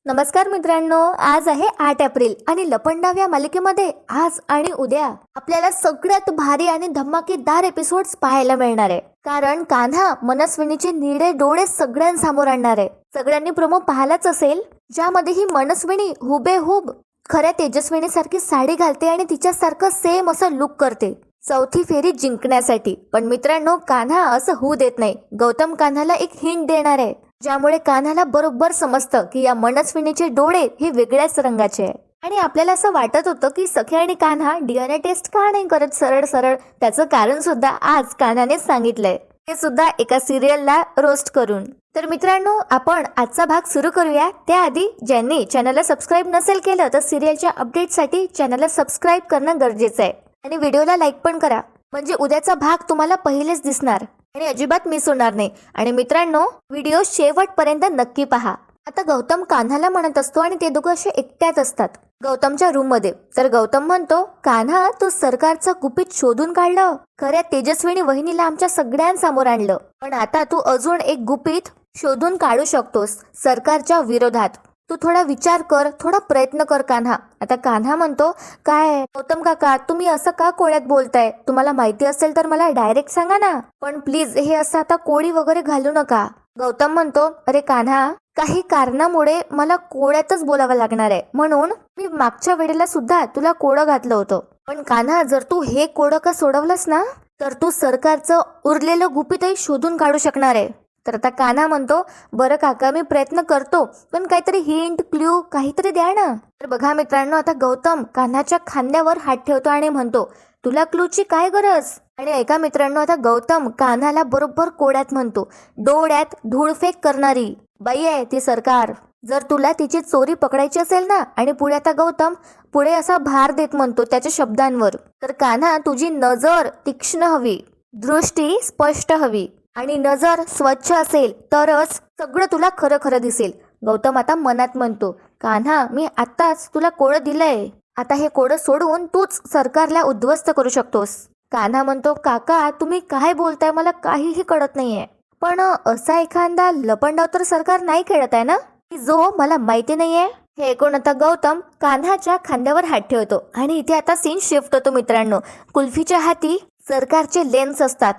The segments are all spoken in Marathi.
नमस्कार मित्रांनो, आज आहे 8 एप्रिल आणि लपंडाव या मालिकेमध्ये आज आणि उद्या आपल्याला सगळ्यात भारी आणि धमाकेदार एपिसोड्स पाहायला मिळणार आहे. कारण कान्हा मनस्विनीचे निळे डोळे सगळ्यांसमोर आणणार आहे. सगळ्यांनी प्रोमो पाहायलाच असेल, ज्यामध्ये ही मनस्विनी हुबेहूब खऱ्या तेजस्विनी सारखी साडी घालते आणि तिच्यासारखं सेम असं लुक करते चौथी फेरी जिंकण्यासाठी. पण मित्रांनो, कान्हा असं होऊ देत नाही. गौतम कान्हाला एक हिंट देणार आहे, ज्यामुळे कान्हाला बरोबर समजतं की या मनस्विनीचे डोळे हे वेगळ्याच रंगाचे आहे. आणि आपल्याला असं वाटत होतं की सखी आणि कान्हा डीएनए टेस्ट का नाही करत सरळ सरळ. त्याचं कारण सुद्धा आज कान्हाने सांगितलंय, हे सुद्धा एका सिरियलला रोस्ट करून. तर मित्रांनो, आपण आजचा भाग सुरू करूया. त्याआधी ज्यांनी चॅनलला सबस्क्राईब नसेल केलं तर सिरियलच्या अपडेटसाठी चॅनलला सबस्क्राईब करणं गरजेचं आहे आणि व्हिडिओला लाईक पण करा, म्हणजे उद्याचा भाग तुम्हाला पहिलेच दिसणार आणि अजिबात मिस होणार नाही. आणि मित्रांनो, व्हिडिओ शेवटपर्यंत नक्की पहा. आता गौतम कान्हाला म्हणत असतो आणि ते दोघं असे एकट्यात असतात गौतमच्या रूम मध्ये. तर गौतम म्हणतो, कान्हा, तू सरकारचं गुपित शोधून काढलं, खऱ्या तेजस्विनी वहिनीला आमच्या सगळ्यांसमोर आणलं, पण आता तू अजून एक गुपित शोधून काढू शकतोस सरकारच्या विरोधात. तू थोडा विचार कर, थोडा प्रयत्न कर कान्हा. आता कान्हा म्हणतो, काय गौतम काका, तुम्ही असं का कोळ्यात बोलताय? तुम्हाला माहिती असेल तर मला डायरेक्ट सांगा ना, पण प्लीज हे असं आता कोळी वगैरे घालू नका. गौतम म्हणतो, अरे कान्हा, काही कारणामुळे मला कोळ्यातच बोलावं लागणार आहे, म्हणून मी मागच्या वेळेला सुद्धा तुला कोडं घातलं होतं. पण कान्हा, जर तू हे कोडं का सोडवलंस ना, तर तू सरकारचं उरलेलं गुपितही शोधून काढू शकणार आहे. तर आता कान्हा म्हणतो, बरं काका, मी प्रयत्न करतो, पण काहीतरी हिंट, क्ल्यू काहीतरी द्या ना. तर बघा मित्रांनो, आता गौतम कान्हाच्या खांद्यावर हात ठेवतो आणि म्हणतो, तुला क्लूची काय गरज? आणि ऐका मित्रांनो, आता गौतम कान्हाला बरोबर कोड्यात म्हणतो, डोळ्यात धूळफेक करणारी बाई आहे ती सरकार. जर तुला तिची चोरी पकडायची असेल ना. आणि पुढे आता गौतम पुढे असा भार देत म्हणतो त्याच्या शब्दांवर, तर कान्हा, तुझी नजर तीक्ष्ण हवी, दृष्टी स्पष्ट हवी आणि नजर स्वच्छ असेल तरच सगळं तुला खरं खरं दिसेल. गौतम आता मनात म्हणतो, कान्हा, मी आत्ताच तुला कोडं दिलंय, आता हे कोडं सोडून तूच सरकारला उद्ध्वस्त करू शकतोस. कान्हा म्हणतो, काका, तुम्ही काय बोलताय, मला काहीही कळत नाहीये. पण असा एखादा लपंडाव तर सरकार नाही खेळत आहे ना, की जो मला माहिती नाहीये? हे ऐकून आता गौतम कान्हाच्या खांद्यावर हात ठेवतो आणि इथे आता सीन शिफ्ट होतो मित्रांनो. कुल्फीच्या हाती सरकारचे लेन्स असतात.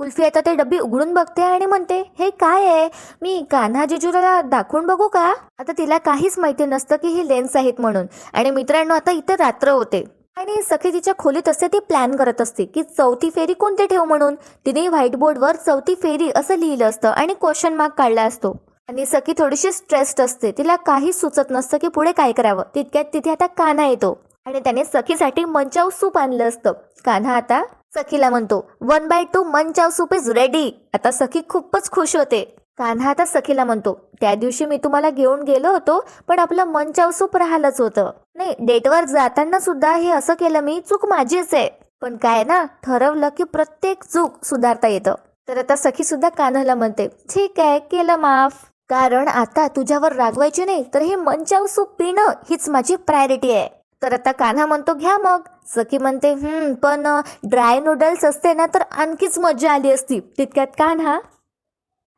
कुल्फी आता ते डब्बी उघडून बघते आणि म्हणते, हे काय आहे? मी कान्हा जिजुला दाखवून बघू का? आता तिला काहीच माहिती नसतं की ही लेन्स आहेत म्हणून. आणि मित्रांनो, आता इथे रात्र होते आणि सखी तिच्या खोलीत असते, ती प्लॅन करत असते की चौथी फेरी कोणती ठेवू म्हणून. तिने व्हाईट बोर्डवर चौथी फेरी असं लिहिलं असतं आणि क्वेश्चन मार्क काढला असतो. आणि सखी थोडीशी स्ट्रेस्ड असते, तिला काहीच सुचत नसतं की पुढे काय करावं. तितक्यात तिथे आता कान्हा येतो आणि त्याने सखीसाठी मंचाव सूप आणलं असतं. कान्हा आता सखीला म्हणतो, 1/2 मंचाव सूप इज रेडी. आता सखी खूपच खुश होते. कान्हा आता सखीला म्हणतो, त्या दिवशी मी तुम्हाला घेऊन गेलो होतो, पण आपलं मंचाव सूप राहिलंच होतं. नाही, डेटवर जाताना सुद्धा हे असं केलं मी, चूक माझीच आहे. पण काय ना, ठरवलं की प्रत्येक चूक सुधारता येतं. तर आता सखी सुद्धा कान्हाला म्हणते, ठीक आहे, केलं माफ. कारण आता तुझ्यावर रागवायचे नाही, तर हे मंचाव सूप पिणं हीच माझी प्रायोरिटी आहे. तर आता कान्हा म्हणतो, घ्या मग. सखी म्हणते, पण ड्राय नूडल्स असते ना तर आणखीच मजा आली असती. तितक्यात कान्हा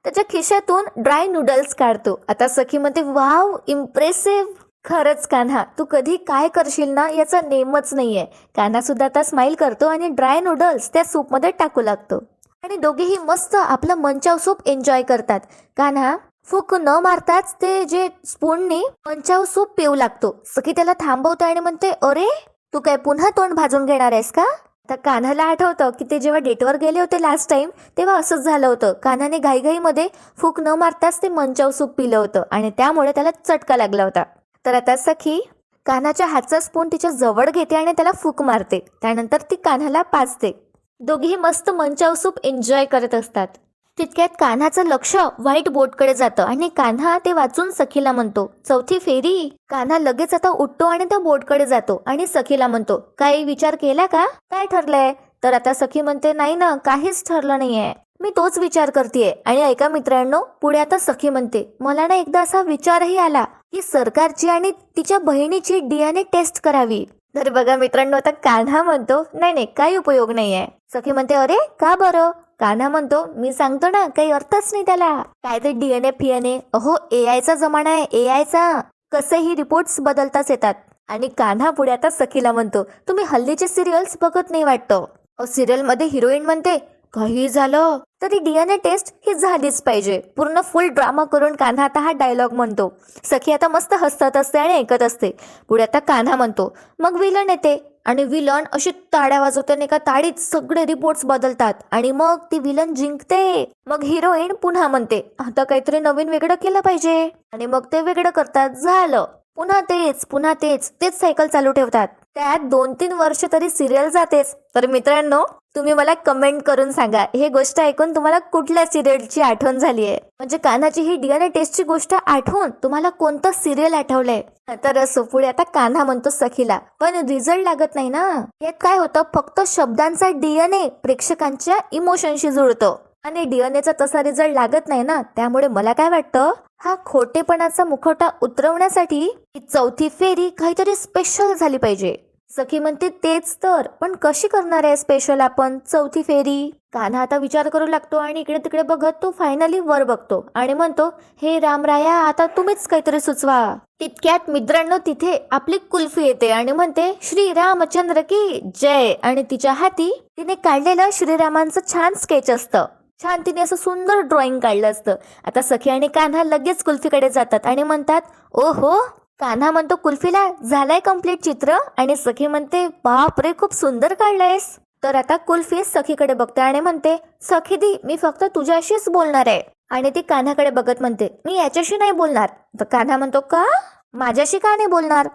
त्याच्या खिशातून ड्राय नूडल्स काढतो. आता सखी म्हणते, वाव, इम्प्रेसिव्ह. खरंच कान्हा, तू कधी काय करशील ना याचा नेमच नाहीये. कान्हा सुद्धा आता स्माइल करतो आणि ड्राय नूडल्स त्या सूपमध्ये टाकू लागतो आणि दोघेही मस्त आपलं मंचाव सूप एन्जॉय करतात. कान्हा फूक न मारताच ते जे स्पूनने मंचाव सूप पिऊ लागतो. सखी त्याला थांबवते आणि म्हणते, अरे, तू काय पुन्हा तोंड भाजून घेणार आहेस का? आता कान्हाला आठवतं की ते जेव्हा डेटवर गेले होते लास्ट टाइम, तेव्हा असंच झालं होतं. कान्हाने घाईघाईमध्ये फूक न मारताच ते मंचाव सूप पिलं होतं आणि त्यामुळे त्याला चटका लागला होता. तर आता सखी कान्हाच्या हातचा स्पून तिच्या जवळ घेते आणि त्याला फूक मारते. त्यानंतर ती कान्हाला पाजते. दोघेही मस्त मंचाव सूप एन्जॉय करत असतात. तितक्यात कान्हाचं लक्ष व्हाईट बोर्डकडे जातं आणि कान्हा ते वाचून सखीला म्हणतो, चौथी फेरी. कान्हा लगेच आता उठतो आणि त्या बोर्डकडे जातो आणि सखीला म्हणतो, काही विचार केला का? काय ठरलंय? तर आता सखी म्हणते, नाही ना, काहीच ठरलं नाहीये, मी तोच विचार करतेय. आणि ऐका मित्रांनो, पुढे आता सखी म्हणते, मला ना एकदा असा विचारही आला की सरकारची आणि तिच्या बहिणीची डीएनए टेस्ट करावी. तर बघा मित्रांनो, आता कान्हा म्हणतो, नाही नाही, काही उपयोग नाहीये. सखी म्हणते, अरे का बरं? कान्हा म्हणतो, मी सांगतो ना, काही अर्थच नाही त्याला. काय ते डीएनए फिएनए, अहो एआयचा जमाना आहे, एआयचा. कसेही रिपोर्ट्स बदलताच येतात. आणि कान्हा पुढे आता सखीला म्हणतो, तुम्ही हल्लीचे सिरियल्स बघत नाही वाटतं. सिरियल मध्ये हिरोईन म्हणते, काही झालं तरी डीएनए टेस्ट ही झालीच पाहिजे. पूर्ण फुल ड्रामा करून कान्हा आता हा डायलॉग म्हणतो. सखी आता मस्त हसत असते आणि ऐकत असते. पुढे आता कान्हा म्हणतो, मग विलन येते आणि विलन अशी टाळ्या वाजवते आणि एका ताडीत सगळे रिपोर्ट्स बदलतात आणि मग ती विलन जिंकते. मग हिरोईन पुन्हा म्हणते, आता काहीतरी नवीन वेगळं केलं पाहिजे आणि मग ते वेगळं करतात. झालं. पुन्हा तेच सायकल चालू ठेवतात. त्यात 2-3 वर्ष तरी सिरियल जातेच. तर मित्रांनो, तुम्ही मला कमेंट करून सांगा, हे गोष्ट ऐकून तुम्हाला कुठल्या सिरियलची आठवण झाली आहे. म्हणजे कान्हाची ही डीएनए टेस्टची गोष्ट आठवून तुम्हाला कोणतं सिरियल आठवलंय. तर पुढे आता कान्हा म्हणतो सखीला, पण रिझल्ट लागत नाही ना. यात काय होतं, फक्त शब्दांचा डीएनए प्रेक्षकांच्या इमोशनशी जुळतो आणि डीएनएचा तसा रिझल्ट लागत नाही ना. त्यामुळे मला काय वाटतं, हा खोटेपणाचा मुखवटा उतरवण्यासाठी ही चौथी फेरी काहीतरी स्पेशल झाली पाहिजे. सखी म्हणते, तेच तर, पण कशी करणार आहे स्पेशल आपण चौथी फेरी. कान्हा आता विचार करू लागतो आणि इकडे तिकडे बघत तो फायनली वर बघतो आणि म्हणतो, हे रामराया, आता तुम्हीच काहीतरी सुचवा. तितक्यात मित्रांनो तिथे आपली कुल्फी येते आणि म्हणते, श्री रामचंद्र की जय. आणि तिच्या हाती तिने काढलेलं श्रीरामांचं छान स्केच असतं. छान तिने असं सुंदर ड्रॉइंग काढलं असतं. आता सखी आणि कान्हा लगेच कुल्फीकडे जातात आणि म्हणतात, ओहो. कान्हा म्हणतो कुल्फीला, झालंय कम्प्लीट चित्र. आणि सखी म्हणते, बाप रे, खूप सुंदर काढलंयस. तर आता कुल्फी सखीकडे बघते आणि म्हणते, सखी दी, मी फक्त तुझ्याशीच बोलणार आहे. आणि ती कान्हाकडे बघत म्हणते, मी याच्याशी नाही बोलणार. तर कान्हा म्हणतो, का, माझ्याशी का नाही बोलणार.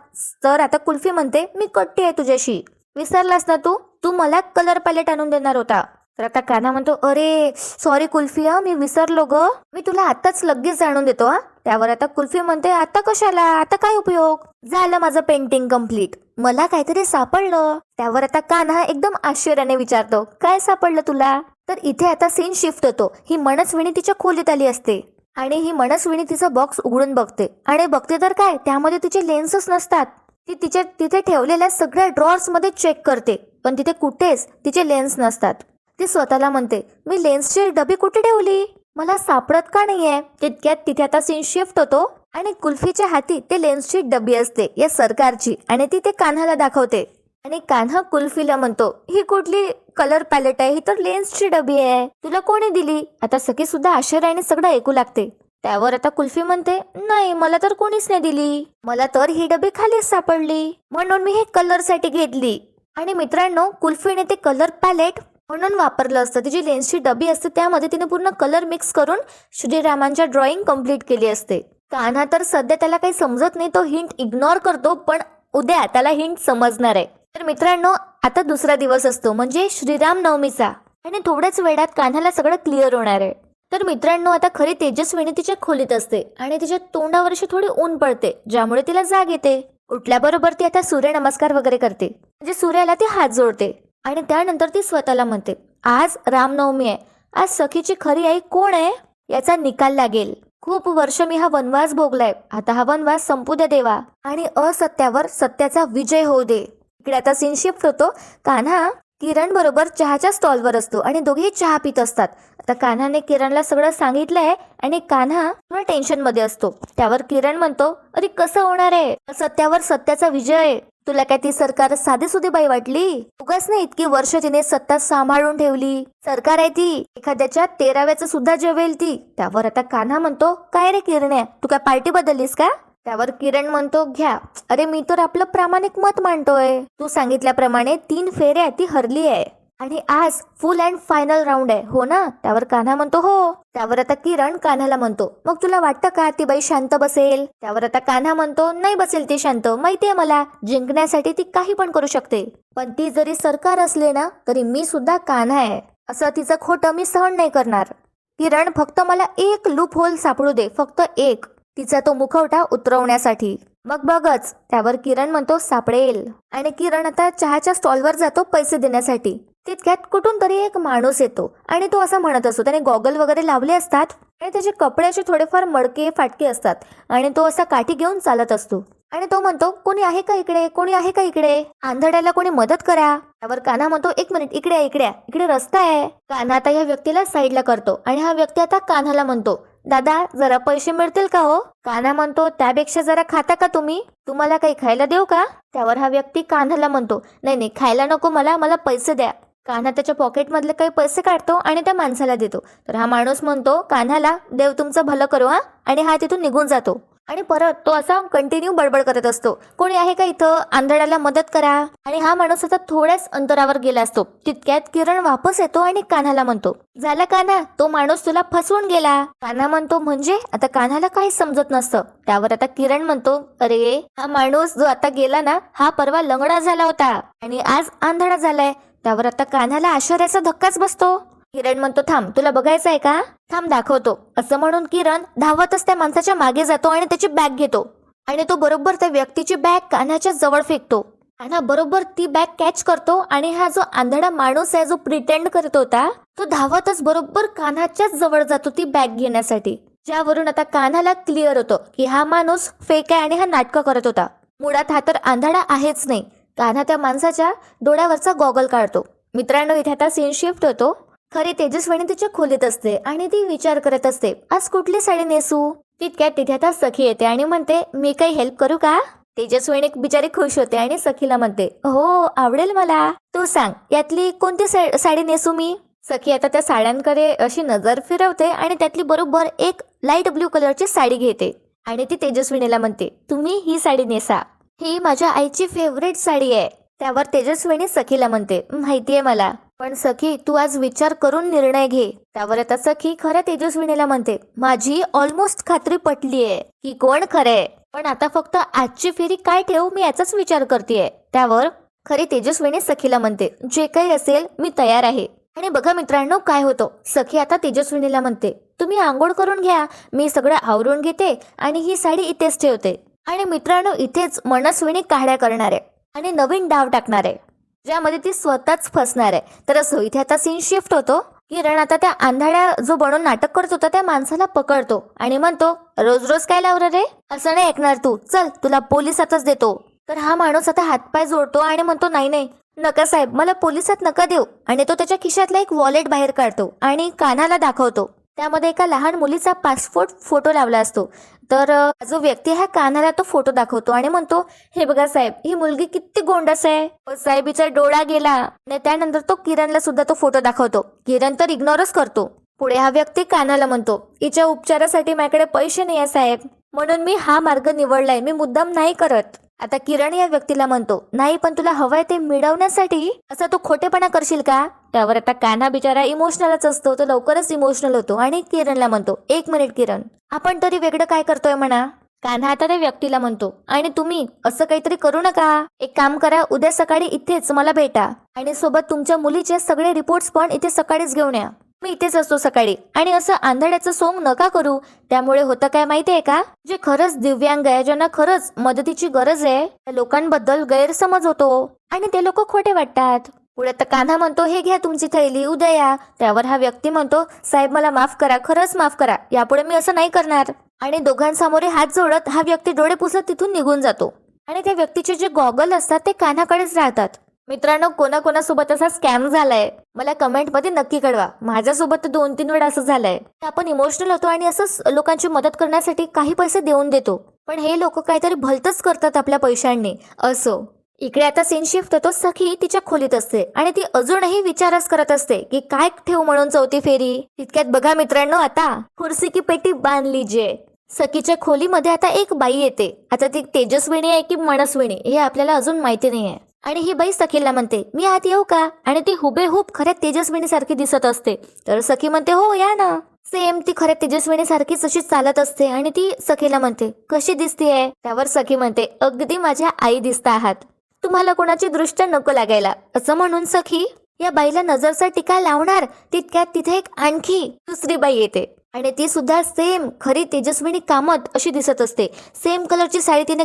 तर आता कुल्फी म्हणते, मी कट्टी आहे तुझ्याशी. विसरलास ना तू मला कलर पॅलेट आणून देणार होता. तर आता कान्हा म्हणतो, अरे सॉरी कुल्फी, मी विसरलो ग, मी तुला आताच लगेच आणून देतो. त्यावर आता कुल्फी म्हणते, आता कशाला, आता काय उपयोग, झालं माझं पेंटिंग कम्प्लीट, मला काहीतरी सापडलं. त्यावर आता कान्हा एकदम आश्चर्याने विचारतो, काय सापडलं तुला. तर इथे आता सीन शिफ्ट होतो. ही मनस्विनी तिच्या खोलीत आली असते आणि ही मनस्विनी तिचा बॉक्स उघडून बघते आणि बघते तर काय, त्यामध्ये तिचे लेन्सच नसतात. ती तिथे ठेवलेल्या सगळ्या ड्रॉर्स मध्ये चेक करते, पण तिथे कुठेच तिचे लेन्स नसतात. ती स्वतःला म्हणते, मी लेन्सची डबी कुठे ठेवली, मला सापडत का नाहीये. तितक्यात तिथे आता सीन शिफ्ट होतो आणि कुल्फीच्या हाती ते लेन्सची डबी असते, या सरकारची, आणि ती ते कान्हाला दाखवते. आणि कान्हा कुल्फीला म्हणतो, ही कुठली कलर पॅलेट आहे, ही तर लेन्सची डबी आहे, तुला कोणी दिली. आता सखी सुद्धा आश्चर्याने सगळं ऐकू लागते. त्यावर आता कुल्फी म्हणते, नाही, मला तर कोणीच नाही दिली, मला तर ही डबी खालीच सापडली, म्हणून मी हे कलर साठी घेतली. आणि मित्रांनो, कुल्फीने ते कलर पॅलेट म्हणून वापरलं असतं. तिची लेन्सची डबी असते, त्यामध्ये तिने पूर्ण कलर मिक्स करून श्रीरामांच्या ड्रॉइंग कम्प्लीट केली असते. कान्हा तर सध्या त्याला काही समजत नाही, तो हिंट इग्नोर करतो, पण उद्या त्याला हिंट समजणार आहे. तर मित्रांनो, आता दुसरा दिवस असतो, म्हणजे श्रीराम नवमीचा, आणि थोड्याच वेळात कान्हाला सगळं क्लिअर होणार आहे. तर मित्रांनो, आता खरी तेजस्विनी तिच्या खोलीत असते आणि तिच्या तोंडावरशी थोडी ऊन पडते, ज्यामुळे तिला जाग येते. उठल्याबरोबर ती आता सूर्य नमस्कार वगैरे करते, म्हणजे सूर्याला ती हात जोडते. आणि त्यानंतर ती स्वतःला म्हणते, आज रामनवमी आहे, आज सखीची खरी आई कोण आहे याचा निकाल लागेल. खूप वर्ष मी हा वनवास भोगलाय, आता हा वनवास संपू दे देवा, आणि असत्यावर सत्याचा विजय होऊ दे. इकडे आता सीन शिफ्ट होतो. कान्हा किरण बरोबर चहाच्या स्टॉलवर असतो आणि दोघेही चहा पित असतात. आता कान्हाने किरणला सगळं सांगितलंय आणि कान्हा थोडा टेन्शन मध्ये असतो. त्यावर किरण म्हणतो, अरे कसं होणार आहे, सत्यावर सत्याचा विजय, तुला काय ती सरकार साधी सुधी बाई वाटली, उगाच नाही इतकी वर्ष तिने सत्ता सांभाळून ठेवली, सरकार आहे ती, एखाद्याच्या 13व्याचं सुद्धा जेवेल ती. त्यावर आता कान्हा म्हणतो, काय रे किरण्या, तू काय पार्टी बदललीस का. त्यावर किरण म्हणतो, घ्या, अरे मी तर आपलं प्रामाणिक मत मांडतोय, तू सांगितल्याप्रमाणे 3 फेऱ्या ती हरली आहे आणि आज फुल अँड फायनल राऊंड आहे, हो ना. त्यावर कान्हा म्हणतो, हो. त्यावर आता किरण कान्हाला म्हणतो, मग तुला वाटतं का ती बाई शांत बसेल. त्यावर आता कान्हा म्हणतो, नाही बसेल ती शांत, माहितीये मला, जिंकण्यासाठी ती काही पण करू शकते, पण ती जरी सरकार असले ना तरी मी सुद्धा कान्हा आहे, असं तिचं खोटं मी सहन नाही करणार. किरण, फक्त मला एक लूप होल सापडू दे, फक्त एक, तिचा तो मुखवटा उतरवण्यासाठी, मग बघच. त्यावर किरण म्हणतो, सापडेल. आणि किरण आता चहाच्या स्टॉलवर जातो पैसे देण्यासाठी. तितक्यात कुठून तरी एक माणूस येतो आणि तो असं म्हणत असतो, त्याने गॉगल वगैरे लावले असतात आणि त्याचे कपडे असे थोडेफार मडके फाटके असतात आणि तो असा काठी घेऊन चालत असतो आणि तो म्हणतो, कोणी आहे का इकडे, कोणी आहे का इकडे, आंधळ्याला कोणी मदत करा. त्यावर कान्हा म्हणतो, एक मिनिट, इकडे रस्ता आहे. कान्हा आता या व्यक्तीला साईडला करतो आणि हा व्यक्ती आता कान्हाला म्हणतो, दादा जरा पैसे मिळतील का हो? कान्हा म्हणतो त्यापेक्षा जरा खाता का तुम्ही? तुम्हाला काही खायला देऊ का? त्यावर हा व्यक्ती कान्हाला म्हणतो नाही नाही खायला नको मला पैसे द्या. कान्हा त्याच्या पॉकेट मधले काही पैसे काढतो आणि त्या माणसाला देतो. तर हा माणूस म्हणतो कान्हाला देव तुमचं भलं करू हा, आणि हा तिथून निघून जातो. आणि परत तो असा कंटिन्यू बडबड करत असतो कोणी आहे का इथं, आंधळ्याला मदत करा. आणि हा माणूस आता थोड्याच अंतरावर गेला असतो. तितक्यात किरण वापस येतो आणि कान्हाला म्हणतो झालं कान्हा, तो माणूस तुला फसवून गेला. कान्हा म्हणतो म्हणजे? आता कान्हाला काहीच समजत नसतं. त्यावर आता किरण म्हणतो अरे हा माणूस जो आता गेला ना, हा परवा लंगडा झाला होता आणि आज आंधळा झालाय. त्यावर आता कान्हाला आश्चर्याचा धक्काच बसतो. किरण म्हणतो थांब तुला बघायचं आहे का, थांब दाखवतो. असं म्हणून किरण धावतच त्या माणसाच्या मागे जातो आणि त्याची बॅग घेतो आणि तो बरोबर त्या व्यक्तीची बॅग कान्हाच्या जवळ फेकतो. कान्हा बरोबर ती बॅग कॅच करतो आणि हा जो आंधळा माणूस आहे जो प्रिटेंड करत होता तो धावतच बरोबर कान्हाच्याच जवळ जातो ती बॅग घेण्यासाठी. ज्यावरून आता कान्हाला क्लिअर होतं की हा माणूस फेक आहे आणि हा नाटकं करत होता. मुळात हा तर आंधळा आहेच नाही. कान्हा त्या माणसाच्या डोळ्यावरचा गॉगल काढतो. मित्रांनो इथे आता सीन शिफ्ट होतो. खरी तेजस्विनी तिच्या खोलीत असते आणि ती विचार करत असते आज कुठली साडी नेसू. तितक्यात तिथे आता सखी येते आणि म्हणते मी काही हेल्प करू का? तेजस्विनी बिचारी खुश होते आणि सखीला म्हणते हो आवडेल मला, तू सांग यातली कोणती साडी नेसू मी. सखी आता त्या साड्यांकडे अशी नजर फिरवते आणि त्यातली बरोबर एक लाईट ब्ल्यू कलरची साडी घेते आणि ती तेजस्विनीला म्हणते तुम्ही ही साडी नेसा, ही माझ्या आईची फेवरेट साडी आहे. त्यावर तेजस्विनी सखीला म्हणते माहितीये मला, पण सखी तू आज विचार करून निर्णय घे. त्यावर आता सखी खऱ्या तेजस्विनीला म्हणते माझी ऑलमोस्ट खात्री पटलीये की कोण खरंय, पण आता फक्त आजची फेरी काय ठेवू मी याचाच विचार करतेय. त्यावर खरी तेजस्विनी सखीला म्हणते जे काही असेल मी तयार आहे. आणि बघा मित्रांनो काय होतं, सखी आता तेजस्विनीला म्हणते तुम्ही आंघोळ करून घ्या, मी सगळं आवरून घेते आणि ही साडी इथेच ठेवते. आणि मित्रांनो इथेच मनस्विनी काढ्या करणार आहे आणि नवीन डाव टाकणार आहे ज्यामध्ये ती स्वतःच फसणार आहे. तर असं इथे आता सीन शिफ्ट होतो. किरण आता त्या आंधळ्या जो बनून नाटक करत होता त्या माणसाला पकडतो आणि म्हणतो रोज रोज काय लावलं रे, असं नाही ऐकणार तू, चल तुला पोलिसातच देतो. तर हा माणूस आता हातपाय जोडतो आणि म्हणतो नाही नाही नका साहेब मला पोलिसात नका देऊ. आणि तो त्याच्या खिशातला एक वॉलेट बाहेर काढतो आणि कान्हाला दाखवतो. त्यामध्ये एका लहान मुलीचा पासपोर्ट फोटो लावला असतो. तर जो व्यक्ती हा कान्हाला तो फोटो दाखवतो आणि म्हणतो हे बघा साहेब ही मुलगी किती गोंडस आहे. साहेब हिचा डोळा गेला. आणि त्यानंतर तो किरणला सुद्धा तो फोटो दाखवतो. किरण तर इग्नोरच करतो. पुढे हा व्यक्ती कान्हाला म्हणतो हिच्या उपचारासाठी माझ्याकडे पैसे नाही आहे साहेब, म्हणून मी हा मार्ग निवडलाय, मी मुद्दाम नाही करत. आता किरण या व्यक्तीला म्हणतो नाही पण तुला हवंय ते मिळवण्यासाठी असं तू खोटेपणा करशील का. त्यावर आता कान्हा बिचारा इमोशनलच असतो, तो लवकरच इमोशनल होतो आणि किरणला म्हणतो एक मिनिट किरण आपण तरी वेगळं काय करतोय म्हणा. कान्हा आता त्या व्यक्तीला म्हणतो आणि तुम्ही असं काहीतरी करू नका, एक काम करा उद्या सकाळी इथेच मला भेटा आणि सोबत तुमच्या मुलीचे सगळे रिपोर्ट्स पण इथे सकाळीच घेऊन या, मी इथेच असतो सकाळी. आणि असं आंधळ्याचं सोंग नका करू, त्यामुळे होतं काय माहितीये का, जे खरंच दिव्यांग आहे ज्यांना खरंच मदतीची गरज आहे त्या लोकांबद्दल गैरसमज होतो आणि ते लोक खोटे वाटतात. पुढे तर कान्हा म्हणतो हे घ्या तुमची थैली उद्या या. त्यावर हा व्यक्ती म्हणतो साहेब मला माफ करा, खरंच माफ करा, यापुढे मी असं नाही करणार. आणि दोघांसमोर हात जोडत हा व्यक्ती डोळे पुसत तिथून निघून जातो. आणि त्या व्यक्तीचे जे गॉगल असतात ते कान्हाकडेच राहतात. मित्रांनो कोणाकोणासोबत असा स्कॅम झालाय मला कमेंट मध्ये नक्की कळवा. माझ्यासोबत तर 2-3 वेळा असं झालंय. आपण इमोशनल होतो आणि असंच लोकांची मदत करण्यासाठी काही पैसे देऊन देतो, पण हे लोक काहीतरी भलतच करतात आपल्या पैशांनी. असो इकडे आता सीन शिफ्ट होतो. सखी तिच्या खोलीत असते आणि ती अजूनही विचारच करत असते की काय ठेवू म्हणून चौथी फेरी. तितक्यात बघा मित्रांनो आता खुर्सी की पेटी बांध लीजिए. सखीच्या खोलीमध्ये आता एक बाई येते. आता ती तेजस्विनी आहे की मनस्विनी हे आपल्याला अजून माहिती नाहीये. आणि ही बाई सखीला म्हणते मी आत येऊ का. आणि ती हुबेहूब खऱ्या तेजस्विनी सारखी दिसत असते. तर सखी म्हणते हो या ना. सेम ती खऱ्या तेजस्विनी सारखीच अशी चालत असते आणि ती सखीला म्हणते कशी दिसतीये. त्यावर सखी म्हणते अगदी माझ्या आई दिसता आहात, तुम्हाला कोणाची दृष्ट नको लागायला. असं म्हणून सखी या बाईला नजरचा टिका लावणार तितक्यात तिथे एक आणखी दुसरी बाई येते आणि ती सुद्धा सेम खरी तेजस्विनी कामत अशी दिसत असते. सेम कलरची साडी तिने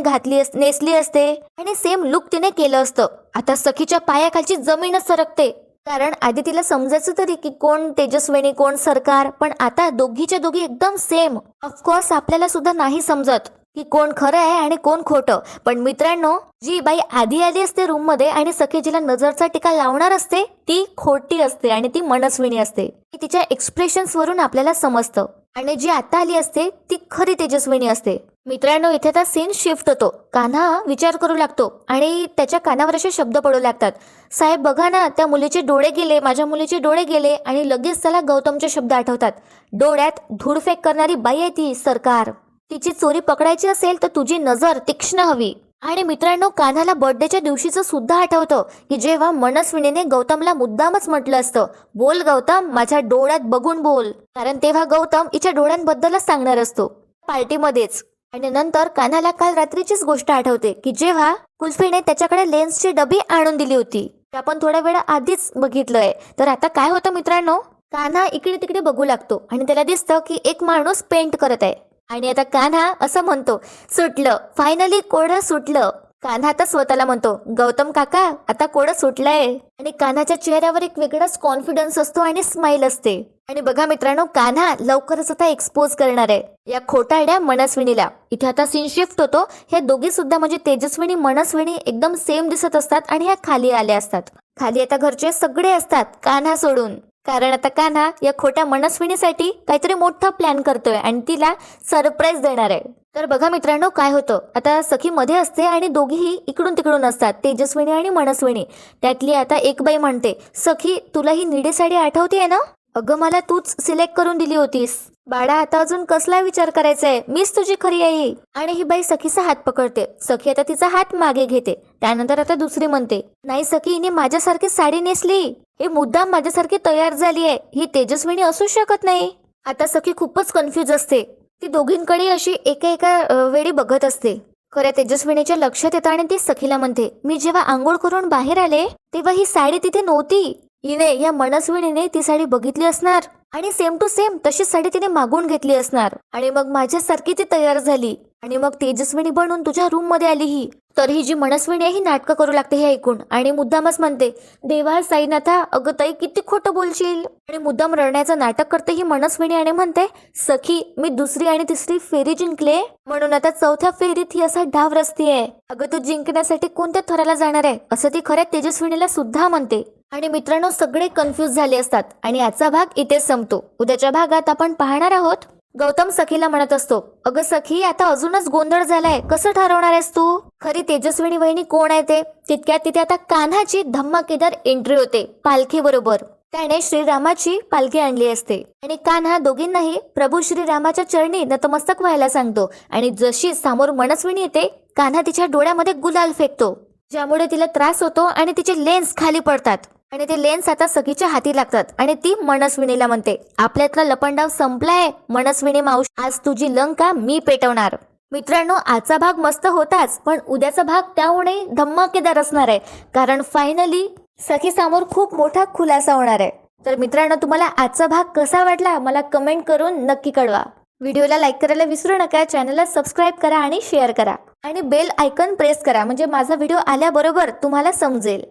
नेसली असते आणि सेम लुक तिने केलं असतं. आता सखीच्या पायाखालची जमीनच सरकते, कारण आधी तिला समजायचं तरी की कोण तेजस्विनी कोण सरकार, पण आता दोघीच्या दोघी एकदम सेम. ऑफकोर्स आपल्याला सुद्धा नाही समजत की कोण खरं आहे आणि कोण खोटं. पण मित्रांनो, जी बाई आधी आली असते रूम मध्ये आणि सखी जिला नजरचा टीका लावणार असते ती खोटी असते आणि ती मनस्विनी असते. हे तिच्या एक्सप्रेशन्स वरून आपल्याला समजतं. आणि जी आता आली असते ती खरी तेजस्विनी असते. मित्रांनो, इथे आता सीन शिफ्ट होतो. कान्हा विचार करू लागतो आणि त्याच्या कानावर असे शब्द पडू लागतात, साहेब बघा ना, त्या मुलीचे डोळे गेले, माझ्या मुलीचे डोळे गेले. आणि लगेच त्याला गौतमचे शब्द आठवतात, डोळ्यात धूळफेक करणारी बाई आहे ती सरकार. तिची चोरी पकडायची असेल तर तुझी नजर तीक्ष्ण हवी. आणि मित्रांनो, कान्हाला बर्थडेच्या दिवशीचं सुद्धा आठवतं की जेव्हा मनस्विनीने गौतमला मुद्दामच म्हटलं असतं, बोल गौतम, माझ्या डोळ्यात बघून बोल. कारण तेव्हा गौतम हिच्या डोळ्यांबद्दलच सांगणार असतो पार्टीमध्येच. आणि नंतर कान्हाला काल रात्रीचीच गोष्ट आठवते की जेव्हा कुल्फीने त्याच्याकडे लेन्सची डबी आणून दिली होती. ते आपण थोड्या वेळा आधीच बघितलंय. तर आता काय होतं मित्रांनो, कान्हा इकडे तिकडे बघू लागतो आणि त्याला दिसतं की एक माणूस पेंट करत आहे. आणि आता कान्हा असं म्हणतो, सुटलं, फायनली कोडं सुटलं. कान्हा आता स्वतःला म्हणतो, गौतम काका आता कोडं सुटलंय. आणि कान्हाच्या चेहऱ्यावर एक वेगळाच कॉन्फिडन्स असतो आणि स्माइल असते. आणि बघा मित्रांनो, कान्हा लवकरच आता एक्सपोज करणार आहे या खोटारड्या मनस्विनीला. इथे आता सीन शिफ्ट होतो. ह्या दोघी सुद्धा म्हणजे तेजस्विनी मनस्विनी एकदम सेम दिसत असतात आणि ह्या खाली आल्या असतात. खाली आता घरचे सगळे असतात कान्हा सोडून. कारण आता कान्हा या खोट्या मनस्विनीसाठी काहीतरी मोठा प्लॅन करतोय आणि तिला सरप्राईज देणार आहे. तर बघा मित्रांनो, काय होतं, आता सखी मध्ये असते आणि दोघीही इकडून तिकडून असतात, तेजस्विनी आणि मनस्विनी. त्यातली आता एक बाई म्हणते, सखी तुला ही निळी साडी आठवतेय ना? अगं मला तूच सिलेक्ट करून दिली होतीस. बाळा आता अजून कसला विचार करायचाय, मीच तुझी खरी आई. आणि ही बाई सखीचा हात पकडते. सखी आता तिचा हात मागे घेते. त्यानंतर आता दुसरी म्हणते, नाही सखी, हिने माझ्यासारखी साडी नेसली, हे मुद्दाम माझ्यासारखी तयार झाली आहे, ही तेजस्विनी असू शकत नाही. आता सखी खूपच कन्फ्युज असते. ती दोघींकडे अशी एका वेळी बघत असते. खऱ्या तेजस्विनीच्या लक्षात येतं आणि ती सखीला म्हणते, मी जेव्हा आंघोळ करून बाहेर आले तेव्हा ही साडी तिथे नव्हती. हिने या मनस्विनीने ती साडी बघितली असणार आणि सेम टू सेम तशी साडी तिने मागून घेतली असणार आणि मग माझ्यासारखी ती तयार झाली आणि मग तेजस्विनी बनून तुझ्या रूम मध्ये आली ही. तर ही जी मनस्विनी आहे ही नाटकं करू लागते हे ऐकून आणि मुद्दामच म्हणते, देवा साईनाथा, अगं ताई किती खोटं बोलशील. आणि मुद्दाम रडण्याचं नाटक करते ही मनस्विनी आणि म्हणते, सखी मी दुसरी आणि तिसरी फेरी जिंकले म्हणून आता चौथ्या फेरीत ही असा डाव रचतीये. अगं तू जिंकण्यासाठी कोणत्या थराला जाणार आहे असं ती खऱ्या तेजस्विनीला सुद्धा म्हणते. आणि मित्रांनो, सगळे कन्फ्युज झाले असतात आणि आजचा भाग इथेच संपतो. उद्याच्या भागात आपण पाहणार आहोत, गौतम सखीला म्हणत असतो, अगं सखी आता अजूनच गोंधळ झालाय, कसं ठरवणार आहेस तू? खरी तेजस्विनी वहिनी कोण आहे ते? तितक्यात तिथे आता कान्हाची धमाकेदार एंट्री होते पालखी बरोबर. त्याने श्रीरामाची पालखी आणली असते आणि कान्हा दोघींनाही प्रभू श्रीरामाच्या चरणी नतमस्तक व्हायला सांगतो. आणि जशी समोर मनस्विनी येते, कान्हा तिच्या डोळ्यामध्ये गुलाल फेकतो, ज्यामुळे तिला त्रास होतो आणि तिचे लेन्स खाली पडतात. आणि ते लेन्स आता सखीच्या हाती लागतात आणि ती मनस्विनीला म्हणते, आपल्यातला लपंडाव संपलाय मनस्विनी मावशी, आज तुझी लंका मी पेटवणार. मित्रांनो, आजचा भाग मस्त होताच, पण उद्याचा भाग त्याहूनही धमाकेदार असणार आहे. कारण फायनली सखी समोर खूप मोठा खुलासा होणार आहे. तर मित्रांनो, तुम्हाला आजचा भाग कसा वाटला मला कमेंट करून नक्की कळवा. व्हिडिओला लाईक करायला विसरू नका, चॅनलला सबस्क्राईब करा आणि शेअर करा आणि बेल आयकॉन प्रेस करा, म्हणजे माझा व्हिडिओ आल्याबरोबर तुम्हाला समजेल.